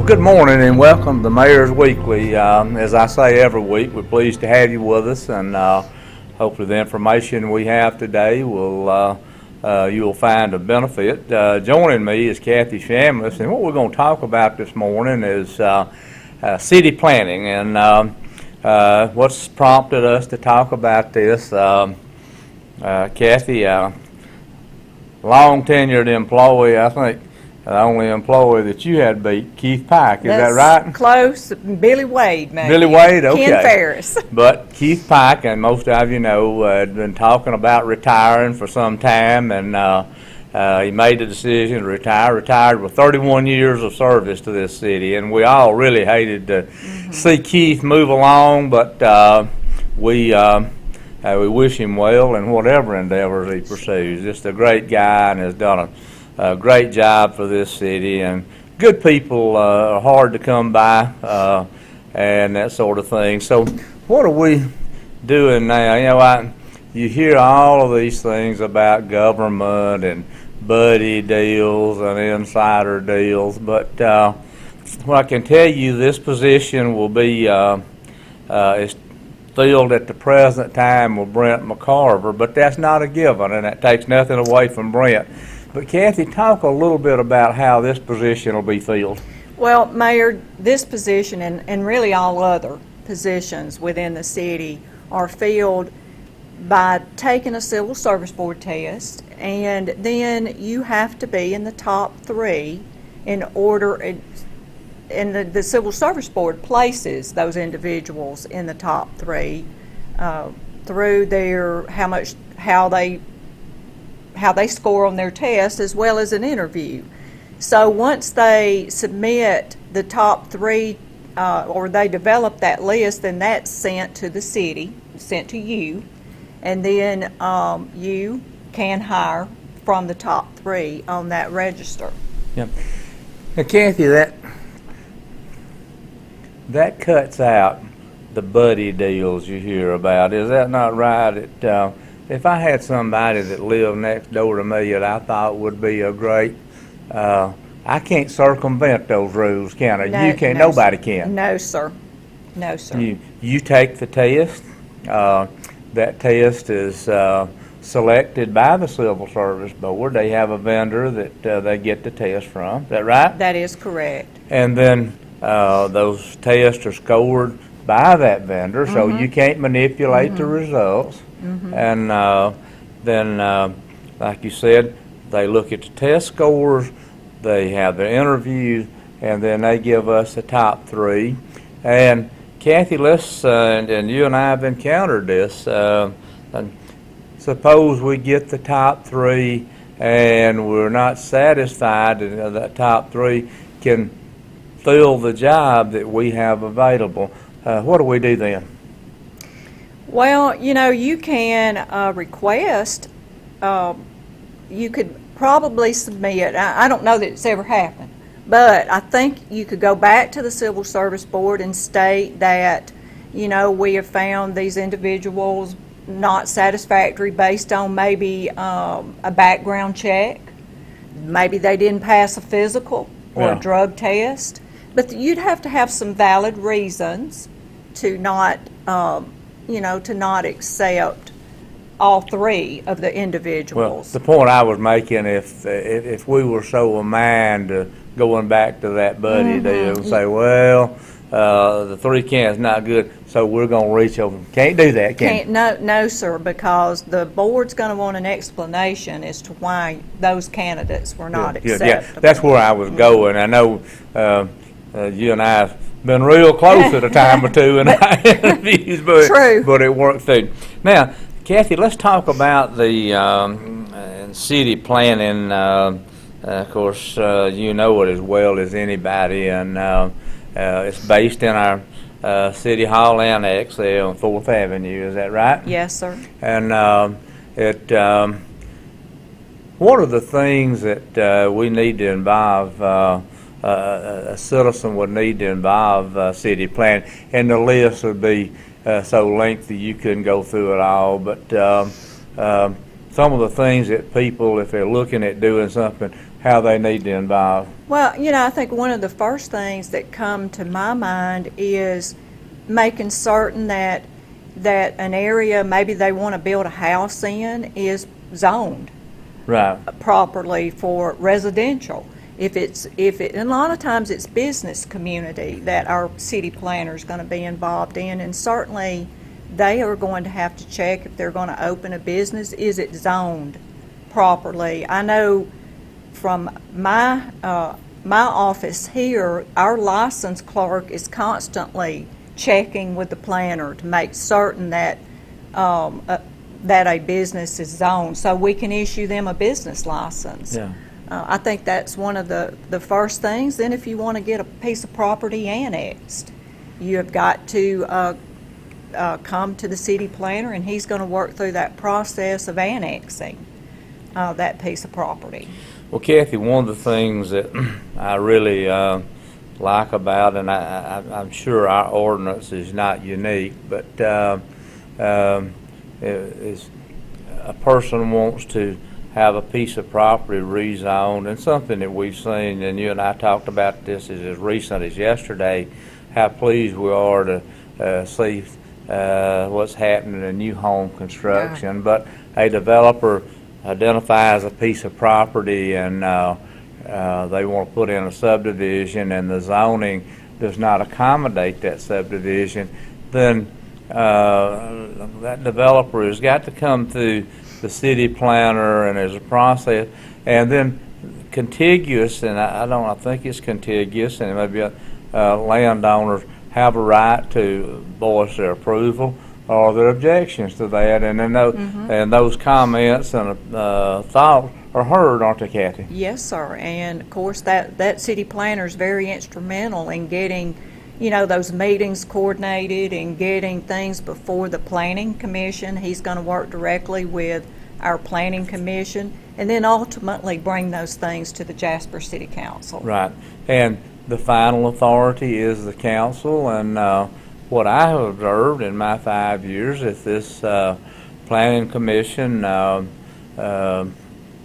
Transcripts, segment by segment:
Well, good morning and welcome to Mayor's Weekly. As I say every week, we're pleased to have you with us, and hopefully the information we have today will you'll find a benefit. Joining me is Kathy Shamliss, and what we're going to talk about this morning is city planning, and what's prompted us to talk about this. Kathy, long tenured employee, I think. The only employee that you had beat, Keith Pike, is that right? Close. Billy Wade, maybe. Billy Wade, okay. Ken Ferris. But Keith Pike, and most of you know, had been talking about retiring for some time, and he made the decision to retire. Retired with 31 years of service to this city, and we all really hated to see Keith move along, but we wish him well in whatever endeavors he pursues. Just a great guy, and has done a great job for this city, and good people are hard to come by, and that sort of thing. So what are we doing now? You know, you hear all of these things about government and buddy deals and insider deals, but what I can tell you, this position will be is filled at the present time with Brent McCarver, but that's not a given, and that takes nothing away from Brent. But Kathy, talk a little bit about how this position will be filled. Well, Mayor, this position and really all other positions within the city are filled by taking a Civil Service Board test, and then you have to be in the top 3 in order, and the Civil Service Board places those individuals in the top 3 through their how they score on their test, as well as an interview. So once they submit the top 3 or they develop that list, then that's sent to the city, sent to you, and then you can hire from the top 3 on that register. Yeah. Now, Kathy, that cuts out the buddy deals you hear about. Is that not right? If I had somebody that lived next door to me that I thought would be a great, I can't circumvent those rules, can I? No, you can't. No, nobody sir. can. No, sir. No, sir. You take the test. That test is selected by the Civil Service Board. They have a vendor that they get the test from. Is that right? That is correct. And then those tests are scored by that vendor, so you can't manipulate the results. And then, like you said, they look at the test scores, they have the interviews, and then they give us the top 3. And Kathy, let's, and you and I have encountered this, and suppose we get the top 3 and we're not satisfied that the top 3 can fill the job that we have available. What do we do then? Well, you know, you can request, you could probably submit, I don't know that it's ever happened, but I think you could go back to the Civil Service Board and state that, you know, we have found these individuals not satisfactory based on maybe a background check, maybe they didn't pass a physical or a drug test, but you'd have to have some valid reasons to not to not accept all 3 of the individuals. Well, the point I was making, if we were so aligned to going back to that buddy deal and say, well, the 3 cans not good, so we're going to reach over. Can't do that, can you? No, sir, because the board's going to want an explanation as to why those candidates were not acceptable. Yeah, that's where I was going. I know you and I have been real close at a time or two in our interviews, but it worked through. Now, Kathy, let's talk about the city planning. Of course, you know it as well as anybody, and it's based in our City Hall Annex there on 4th Avenue. Is that right? Yes, sir. And what are the things that we need to involve? A citizen would need to involve city planning, and the list would be so lengthy you couldn't go through it all. But some of the things that people, if they're looking at doing something, how they need to involve? Well, I think one of the first things that come to my mind is making certain that an area maybe they want to build a house in is zoned Right. properly for residential. And a lot of times it's business community that our city planner is going to be involved in, and certainly they are going to have to check if they're going to open a business, is it zoned properly? I know from my office here, our license clerk is constantly checking with the planner to make certain that that a business is zoned, so we can issue them a business license. Yeah. I think that's one of the first things. Then if you want to get a piece of property annexed, you have got to come to the city planner, and he's going to work through that process of annexing that piece of property. Well, Kathy, one of the things that I really like about, and I'm sure our ordinance is not unique, but is a person wants to have a piece of property rezoned, and something that we've seen, and you and I talked about this as recent as yesterday, how pleased we are to see what's happening in new home construction. Yeah. But a developer identifies a piece of property and they want to put in a subdivision, and the zoning does not accommodate that subdivision, then that developer has got to come through the city planner, and there's a process, and then contiguous, and I think it's contiguous, and maybe landowners have a right to voice their approval or their objections to that, and then and those comments and thoughts are heard, aren't they, Kathy? Yes, sir. And of course that city planner is very instrumental in getting those meetings coordinated and getting things before the planning commission. He's going to work directly with our planning commission, and then ultimately bring those things to the Jasper City Council. Right. And the final authority is the council, and what I have observed in my 5 years, if this planning commission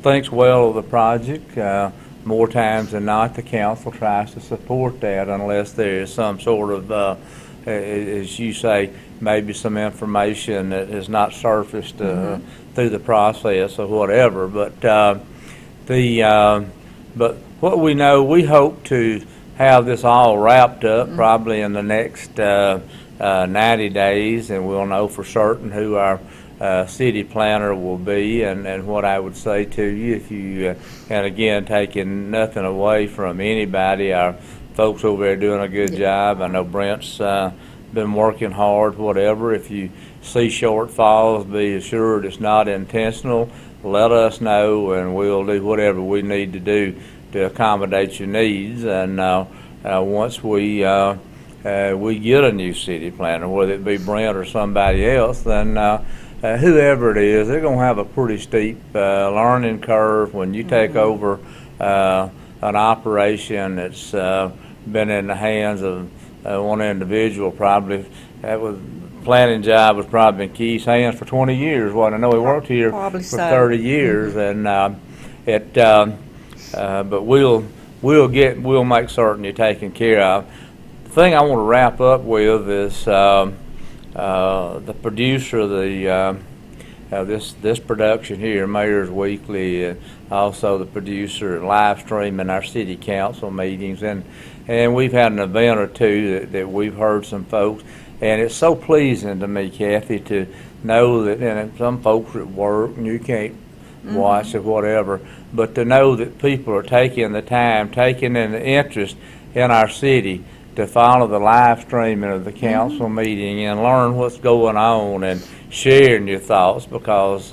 thinks well of the project, more times than not, the council tries to support that, unless there is some sort of, as you say, maybe some information that has not surfaced through the process or whatever. But but what we know, we hope to have this all wrapped up probably in the next 90 days, and we'll know for certain who our city planner will be, and what I would say to you, if you and again, taking nothing away from anybody, our folks over there doing a good job. I know Brent's been working hard, whatever. If you see shortfalls, be assured it's not intentional. Let us know, and we'll do whatever we need to do to accommodate your needs. And once we get a new city planner, whether it be Brent or somebody else, then whoever it is, they're going to have a pretty steep learning curve when you take over an operation that's been in the hands of one individual. Probably that was planning job was probably in Keith's hands for 20 years. Well, I know he worked here for 30 years, and but we'll make certain you're taken care of. The thing I want to wrap up with is the producer of this production here, Mayor's Weekly, also the producer live streaming our city council meetings, and we've had an event or two that we've heard some folks, and it's so pleasing to me, Kathy, to know that, and some folks at work and you can't watch or whatever, but to know that people are taking the time, taking in the interest in our city to follow the live streaming of the council meeting and learn what's going on and sharing your thoughts, because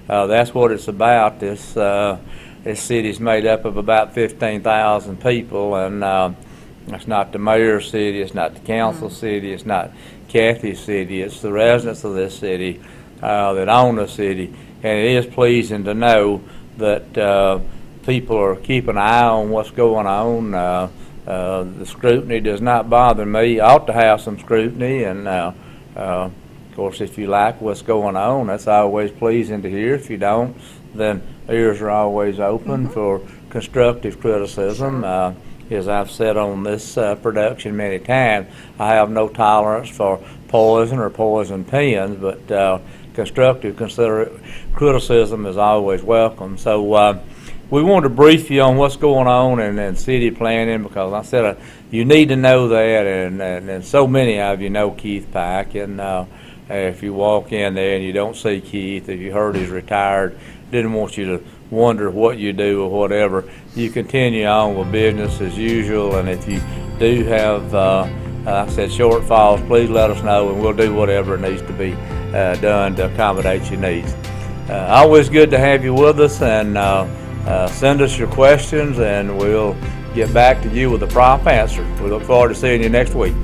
that's what it's about. This city's made up of about 15,000 people, and it's not the mayor's city, it's not the council city, it's not Kathy's city, it's the residents of this city that own the city. And it is pleasing to know that people are keeping an eye on what's going on. The scrutiny does not bother me. I ought to have some scrutiny, and Of course, if you like what's going on, that's always pleasing to hear. If you don't, then ears are always open for constructive criticism. As I've said on this production many times, I have no tolerance for poison or poison pens, but constructive criticism is always welcome. So we wanted to brief you on what's going on in city planning, because I said you need to know that, and so many of you know Keith Pike, and if you walk in there and you don't see Keith, if you heard he's retired, didn't want you to wonder what you do or whatever. You continue on with business as usual, and if you do have, like I said, shortfalls, please let us know, and we'll do whatever needs to be done to accommodate your needs. Always good to have you with us, and send us your questions, and we'll get back to you with a prompt answer. We look forward to seeing you next week.